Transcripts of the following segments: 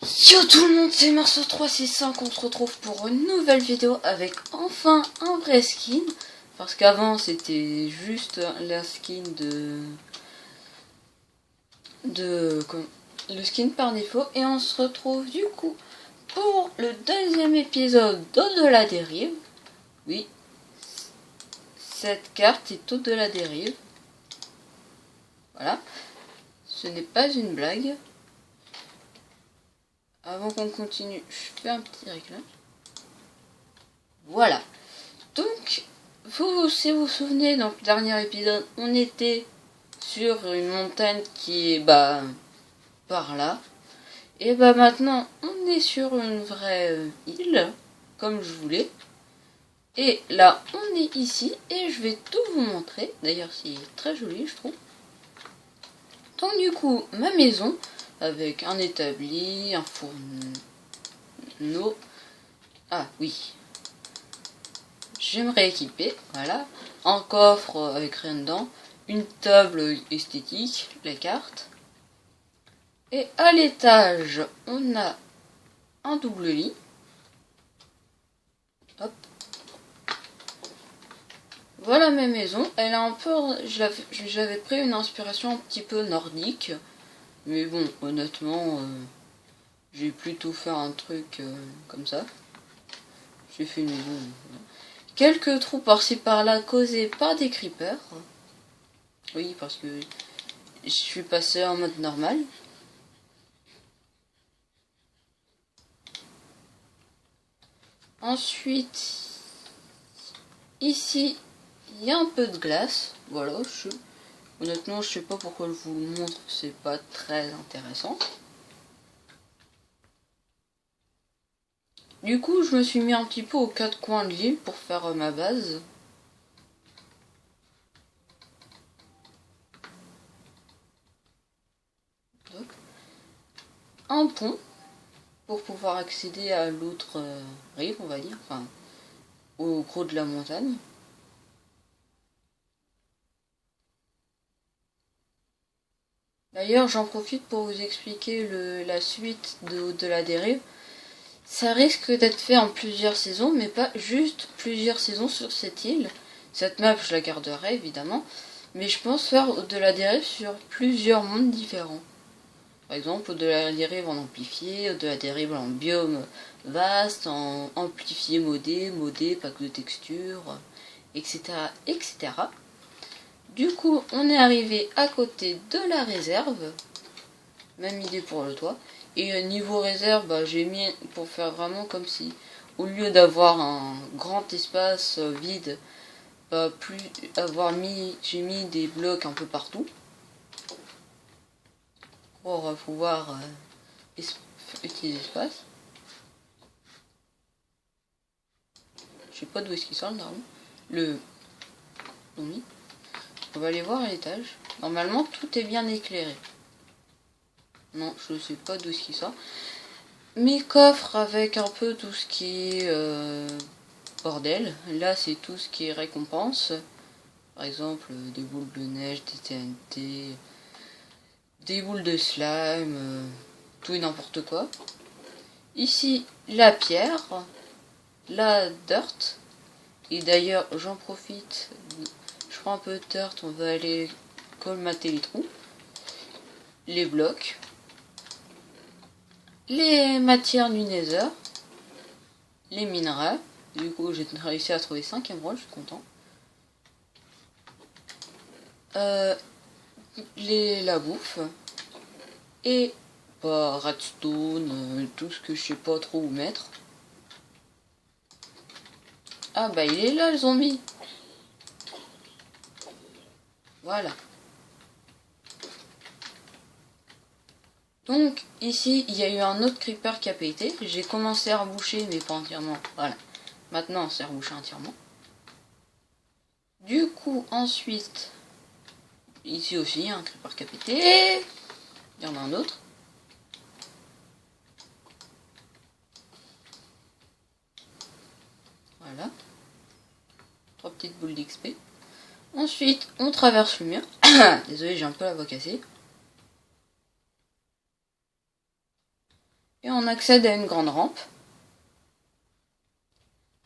Yo tout le monde, c'est Marceau365, on se retrouve pour une nouvelle vidéo avec enfin un vrai skin. Parce qu'avant c'était juste la skin le skin par défaut. Et on se retrouve du coup pour le deuxième épisode d'Au-delà des Rives. Oui, cette carte est Au-delà des Rives. Voilà, ce n'est pas une blague. Avant qu'on continue, je fais un petit réglage. Voilà. Donc, si vous vous souvenez, dans le dernier épisode, on était sur une montagne qui est, par là. Et maintenant, on est sur une vraie île, comme je voulais. Et là, on est ici, et je vais tout vous montrer. D'ailleurs, c'est très joli, je trouve. Donc, du coup, ma maison, avec un établi, un fourneau. Ah, oui. J'aimerais équiper, voilà, un coffre avec rien dedans, une table esthétique, les cartes. Et à l'étage, on a un double lit. Hop. Voilà ma maison. Elle a un peu, j'avais pris une inspiration un petit peu nordique, mais bon, honnêtement, j'ai plutôt fait un truc comme ça. J'ai fait une maison. Voilà. Quelques trous par-ci par-là causés par des creepers. Oui, parce que je suis passé en mode normal. Ensuite, ici, il y a un peu de glace. Voilà, honnêtement, je sais pas pourquoi je vous le montre, c'est pas très intéressant. Du coup, je me suis mis un petit peu aux quatre coins de l'île pour faire ma base. Un pont pour pouvoir accéder à l'autre rive, on va dire, enfin, au gros de la montagne. D'ailleurs, j'en profite pour vous expliquer la suite de la dérive. Ça risque d'être fait en plusieurs saisons, mais pas juste plusieurs saisons sur cette île. Cette map, je la garderai évidemment, mais je pense faire Au-delà des Rives sur plusieurs mondes différents. Par exemple, Au-delà des Rives en amplifié, Au-delà des Rives en biome vaste, en amplifié modé, pack de textures, etc., etc. Du coup, on est arrivé à côté de la réserve. Même idée pour le toit. Et niveau réserve, j'ai mis pour faire vraiment comme si, au lieu d'avoir un grand espace vide, j'ai mis des blocs un peu partout pour pouvoir utiliser l'espace. Je sais pas d'où est-ce qu'il sort le oui. On va aller voir à l'étage. Normalement, tout est bien éclairé. Non, je sais pas d'où est-ce qu'il sort. Mes coffres avec un peu tout ce qui est bordel. Là, c'est tout ce qui est récompense. Par exemple, des boules de neige, des TNT, des boules de slime, tout et n'importe quoi. Ici, la pierre, la dirt. Et d'ailleurs, j'en profite. Je prends un peu de dirt, on va aller colmater les trous. Les blocs. Les matières du nether. Les minerais. Du coup, j'ai réussi à trouver 5 émeraudes, je suis content. La bouffe. Et redstone, tout ce que je sais pas trop où mettre. Ah il est là le zombie. Voilà. Donc ici il y a eu un autre creeper qui a pété. J'ai commencé à reboucher mais pas entièrement. Voilà. Maintenant c'est rebouché entièrement. Du coup ensuite ici aussi il y a un creeper qui a pété. Il y en a un autre. Voilà. 3 petites boules d'XP. Ensuite, on traverse le mur. Désolé, j'ai un peu la voix cassée. Et on accède à une grande rampe.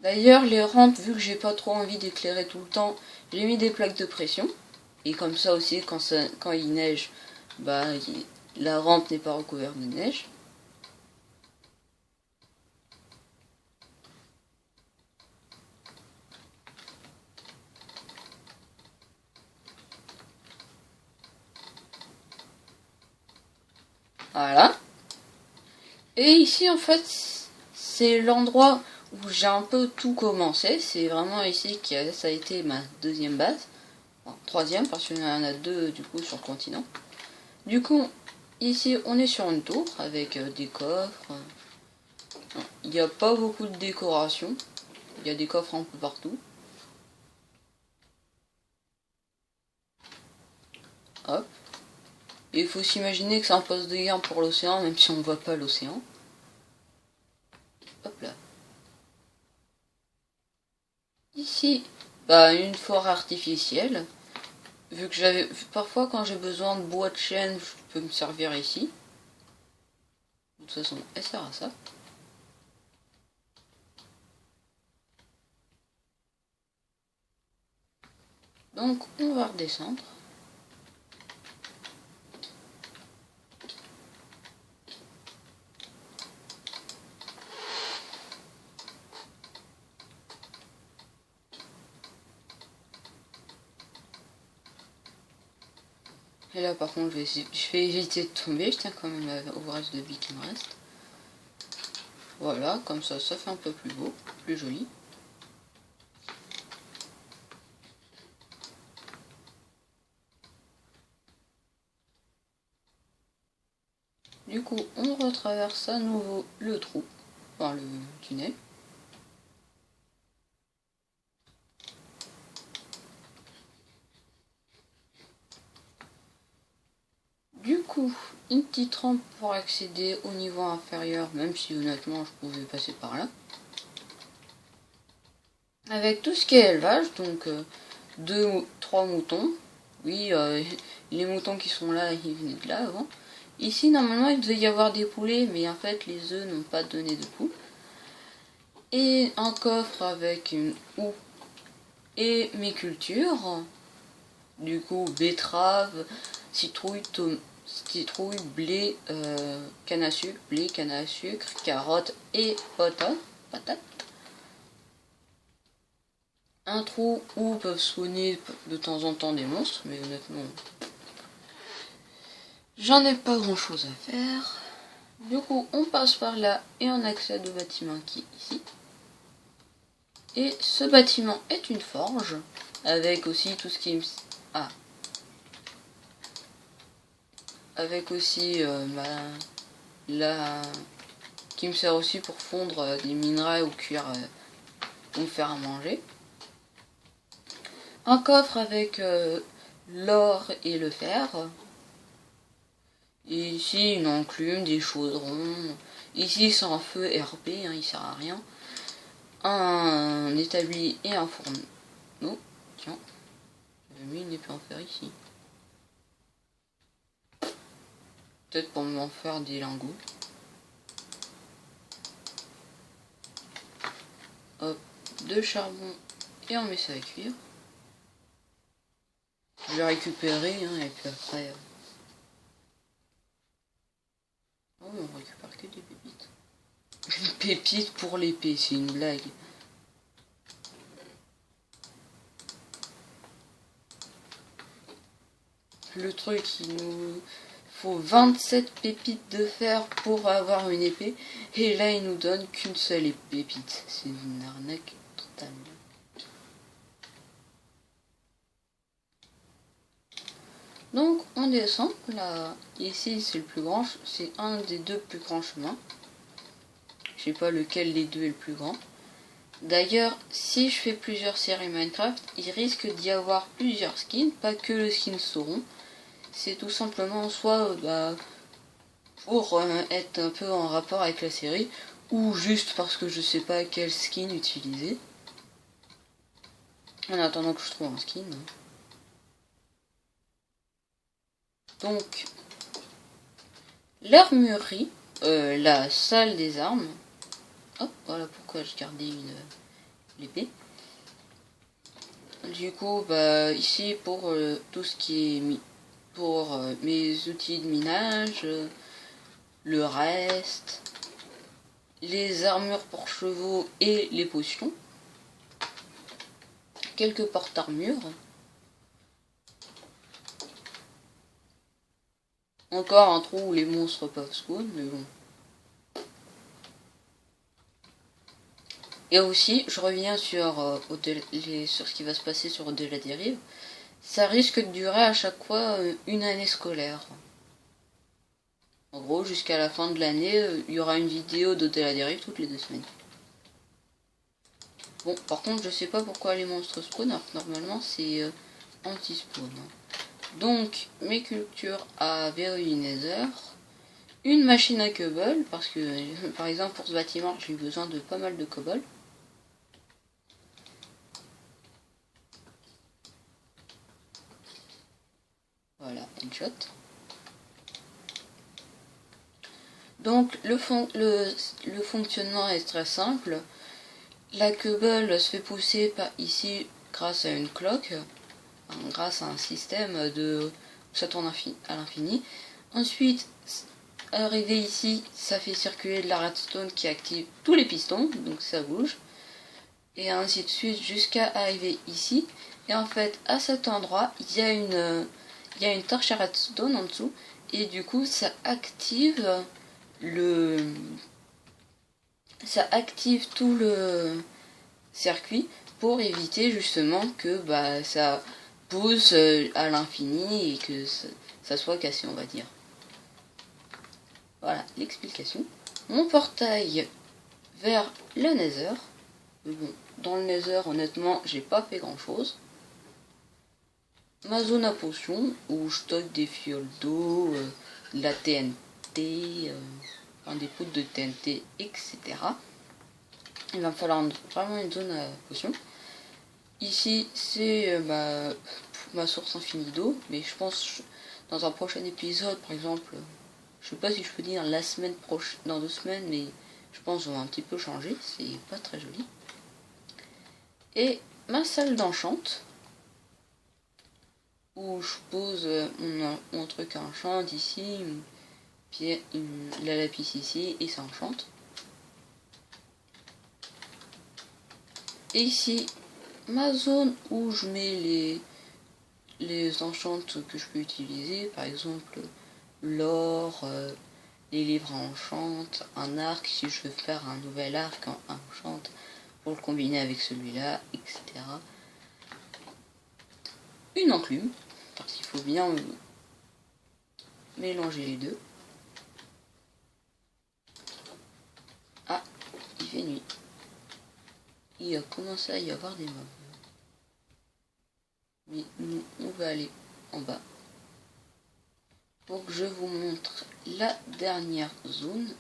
D'ailleurs, les rampes, vu que j'ai pas trop envie d'éclairer tout le temps, j'ai mis des plaques de pression. Et comme ça aussi, quand il neige, bah, la rampe n'est pas recouverte de neige. Voilà. Et ici, en fait, c'est l'endroit où j'ai un peu tout commencé. C'est vraiment ici que ça a été ma deuxième base. Enfin, troisième, parce qu'il y en a deux du coup sur le continent. Du coup, ici, on est sur une tour avec des coffres. Il n'y a pas beaucoup de décoration. Il y a des coffres un peu partout. Hop. Et il faut s'imaginer que c'est un poste de garde pour l'océan, même si on ne voit pas l'océan. Hop là. Ici, bah, une forêt artificielle. Vu que parfois quand j'ai besoin de bois de chêne, je peux me servir ici. De toute façon, elle sert à ça. Donc, on va redescendre. Et là, par contre, je vais éviter de tomber. Je tiens quand même au reste de vie qui me reste. Voilà, comme ça fait un peu plus beau, plus joli. Du coup, on retraverse à nouveau le trou, enfin le tunnel. Du coup, une petite rampe pour accéder au niveau inférieur, même si honnêtement je pouvais passer par là. Avec tout ce qui est élevage, donc 2 ou 3 moutons. Oui, les moutons qui sont là, ils venaient de là avant. Ici, normalement, il devait y avoir des poulets, mais en fait, les œufs n'ont pas donné de poules. Et un coffre avec une houe et mes cultures. Du coup, betterave, citrouille, blé, canne à sucre, carottes et patates. Un trou où peuvent spawner de temps en temps des monstres, mais honnêtement, j'en ai pas grand chose à faire. Du coup, on passe par là et on accède au bâtiment qui est ici. Et ce bâtiment est une forge, avec aussi tout ce qui est... Ah. Avec aussi qui me sert aussi pour fondre des minerais ou cuire ou faire à manger. Un coffre avec l'or et le fer. Et ici une enclume, des chaudrons. Ici c'est un feu RP, hein, il sert à rien. Un établi et un fourneau. Tiens, j'avais mis une épée en fer ici. Peut-être pour m'en faire des lingots. Hop, de charbon et on met ça à cuire. Je vais récupérer hein, et puis après... Oh mais on récupère que des pépites. Une pépite pour l'épée, c'est une blague. Le truc, il nous faut 27 pépites de fer pour avoir une épée. Et là, il nous donne qu'une seule pépite. C'est une arnaque totale. Donc, on descend. Là, ici, c'est le plus grand. C'est un des deux plus grands chemins. Je sais pas lequel des deux est le plus grand. D'ailleurs, si je fais plusieurs séries Minecraft, il risque d'y avoir plusieurs skins, pas que le skin Sauron. C'est tout simplement soit pour être un peu en rapport avec la série, ou juste parce que je sais pas quel skin utiliser. En attendant que je trouve un skin. Donc, l'armurerie, la salle des armes. Hop, voilà pourquoi je gardais l'épée. Du coup, bah, ici pour tout ce qui est pour mes outils de minage, le reste, les armures pour chevaux et les potions, quelques porte-armures, encore un trou où les monstres peuvent spawn, mais bon. Et aussi, je reviens sur, sur ce qui va se passer sur Au-delà des rives. Ça risque de durer à chaque fois une année scolaire. En gros, jusqu'à la fin de l'année, il y aura une vidéo d'Au-delà des rives toutes les 2 semaines. Bon, par contre, je sais pas pourquoi les monstres spawn, alors que normalement c'est anti-spawn. Donc, mes cultures à verruille nether. Une machine à cobble, parce que par exemple pour ce bâtiment, j'ai eu besoin de pas mal de cobble. Voilà, headshot. Donc le fonctionnement est très simple. La cobble se fait pousser par ici grâce à une cloque, grâce à un système de ça tourne à l'infini. Ensuite, arrivé ici, ça fait circuler de la redstone qui active tous les pistons, donc ça bouge. Et ainsi de suite jusqu'à arriver ici. Et en fait, à cet endroit, il y a une torche à redstone en dessous. Et du coup, ça active tout le circuit pour éviter justement que ça pousse à l'infini et que ça soit cassé, on va dire. Voilà l'explication. Mon portail vers le Nether. Bon, dans le Nether, honnêtement, j'ai pas fait grand chose. Ma zone à potions où je stocke des fioles d'eau, de la TNT, des poudres de TNT, etc. Il va me falloir vraiment une zone à potions. Ici, c'est ma source infinie d'eau, mais je pense dans un prochain épisode, par exemple, je sais pas si je peux dire la semaine prochaine, dans 2 semaines, mais je pense qu'on va un petit peu changer, c'est pas très joli. Et ma salle d'enchant, où je pose mon truc à enchant ici, puis la lapis ici, et ça enchante. Et ici, ma zone où je mets les enchantes que je peux utiliser, par exemple l'or, les livres à enchante, un arc si je veux faire un nouvel arc en enchante pour le combiner avec celui-là, etc. Une enclume, parce qu'il faut bien mélanger les deux. Ah, il fait nuit. Il a commencé à y avoir des mobs. Mais nous, on va aller en bas pour que je vous montre la dernière zone.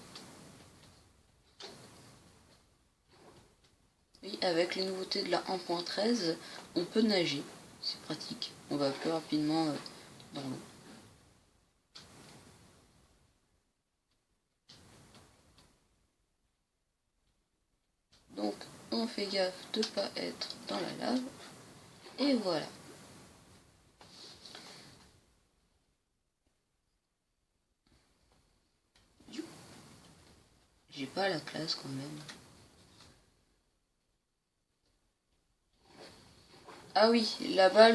Oui, avec les nouveautés de la 1.13, on peut nager. C'est pratique. On va plus rapidement dans l'eau. Donc, on fait gaffe de ne pas être dans la lave. Et voilà. J'ai pas la classe quand même. Ah oui, là-bas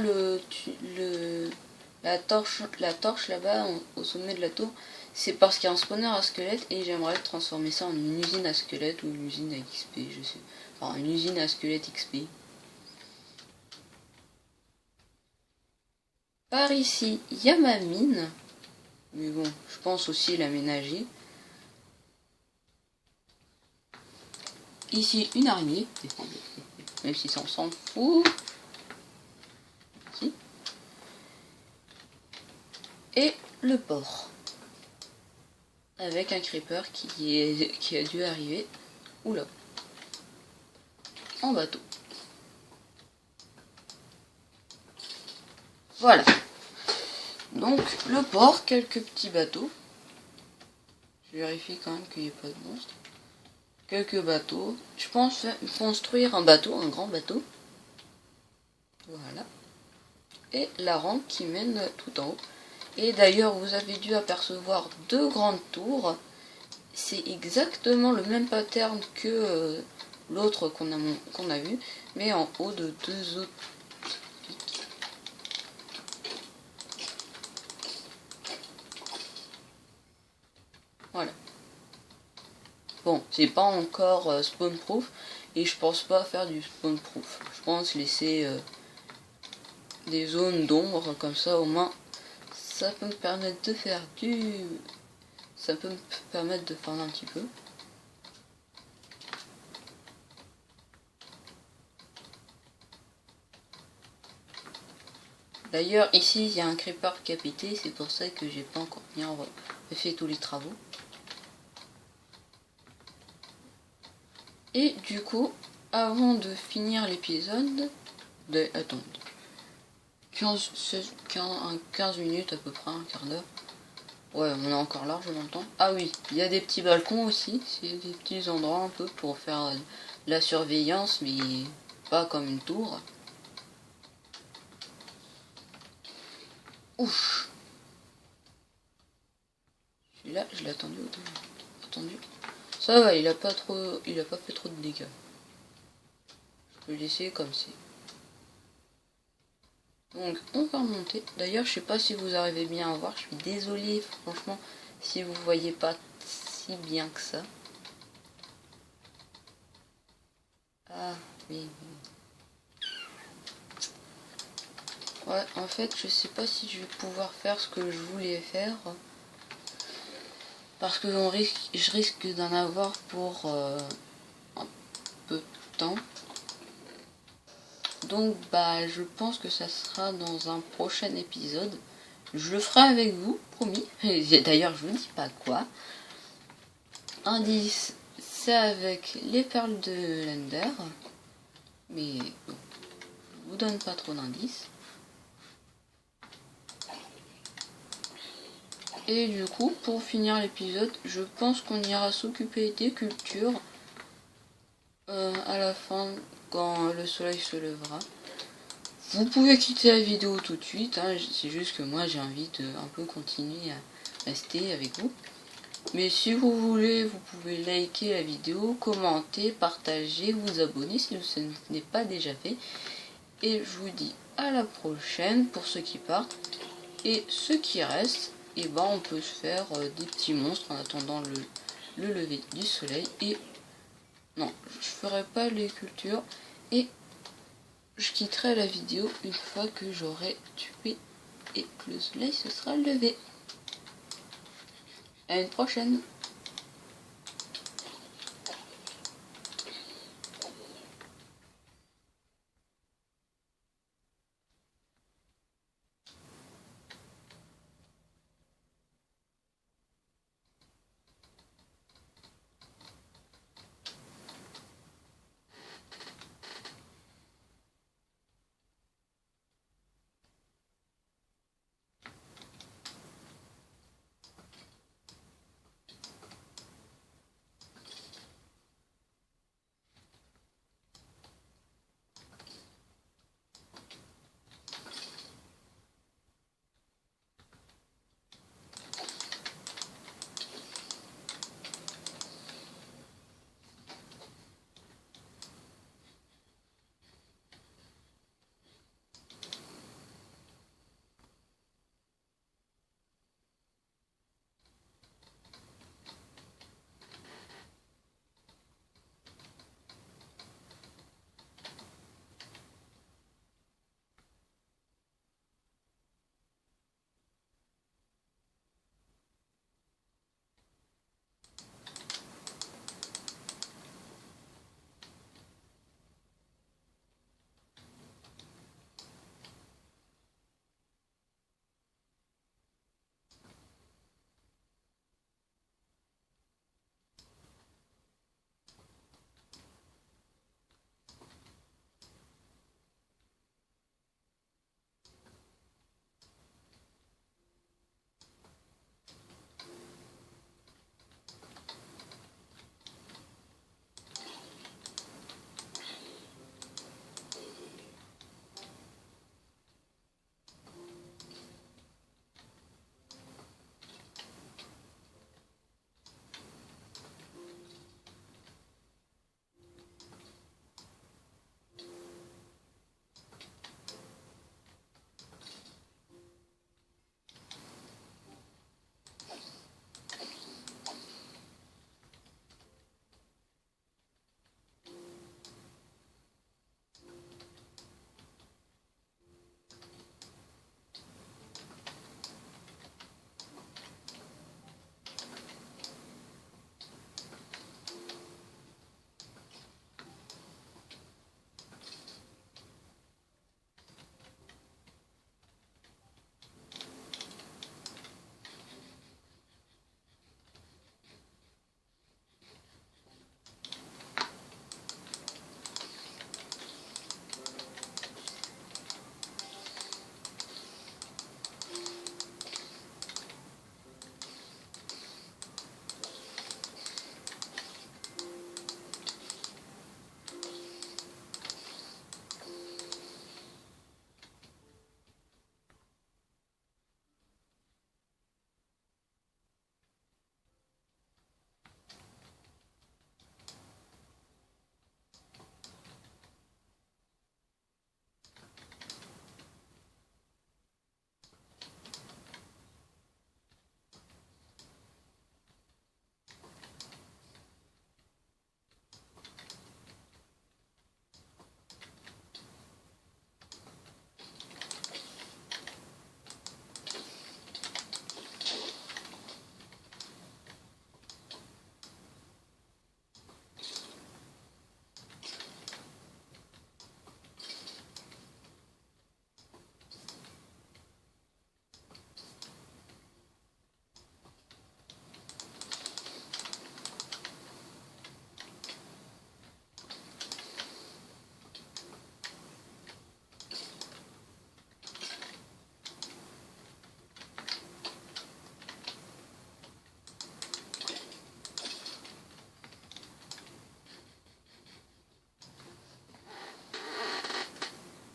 la torche là-bas au sommet de la tour, c'est parce qu'il y a un spawner à squelette et j'aimerais transformer ça en une usine à squelette ou une usine à XP, je sais. Enfin, une usine à squelette XP. Par ici, il y a ma mine. Mais bon, je pense aussi l'aménager. Ici, une araignée. Même si ça on s'en fout. Ici. Et le port. Avec un creeper qui a dû arriver. Oula. En bateau. Voilà. Donc le port, quelques petits bateaux. Je vérifie quand même qu'il n'y ait pas de monstres. Quelques bateaux. Je pense construire un bateau, un grand bateau. Voilà. Et la rampe qui mène tout en haut. Et d'ailleurs, vous avez dû apercevoir deux grandes tours. C'est exactement le même pattern que l'autre qu'on a vu, mais en haut de deux autres pics. Voilà. Bon, c'est pas encore spawn proof, et je pense pas faire du spawn proof. Je pense laisser des zones d'ombre, comme ça au moins ça peut me permettre de faire ça peut me permettre de farmer un petit peu. D'ailleurs, ici, il y a un creeper qui a pété, c'est pour ça que j'ai pas encore bien fait tous les travaux. Et du coup, avant de finir l'épisode, attends, 15 minutes à peu près, un quart d'heure. Ouais, on est encore largement le temps. Ah oui, il y a des petits balcons aussi, c'est des petits endroits un peu pour faire la surveillance, mais pas comme une tour. Ouf. Celui-là, je l'ai attendu au début. Attendu. Ça va, il a pas fait trop de dégâts. Je peux laisser comme c'est. Donc on va remonter. D'ailleurs, je sais pas si vous arrivez bien à voir. Je suis désolée, franchement, si vous voyez pas si bien que ça. Ah oui. Ouais, en fait, je sais pas si je vais pouvoir faire ce que je voulais faire. Parce que je risque d'en avoir pour un peu de temps. Donc bah je pense que ça sera dans un prochain épisode. Je le ferai avec vous, promis. D'ailleurs je vous dis pas quoi. Indice, c'est avec les perles de l'Ender. Mais bon, je vous donne pas trop d'indices. Et du coup, pour finir l'épisode, je pense qu'on ira s'occuper des cultures à la fin, quand le soleil se lèvera. Vous pouvez quitter la vidéo tout de suite, hein, c'est juste que moi j'ai envie de un peu continuer à rester avec vous. Mais si vous voulez, vous pouvez liker la vidéo, commenter, partager, vous abonner si ce n'est pas déjà fait. Et je vous dis à la prochaine pour ceux qui partent. Et ceux qui restent, et ben on peut se faire des petits monstres en attendant le lever du soleil. Et non, je ferai pas les cultures. Et je quitterai la vidéo une fois que j'aurai tué et que le soleil se sera levé. À une prochaine.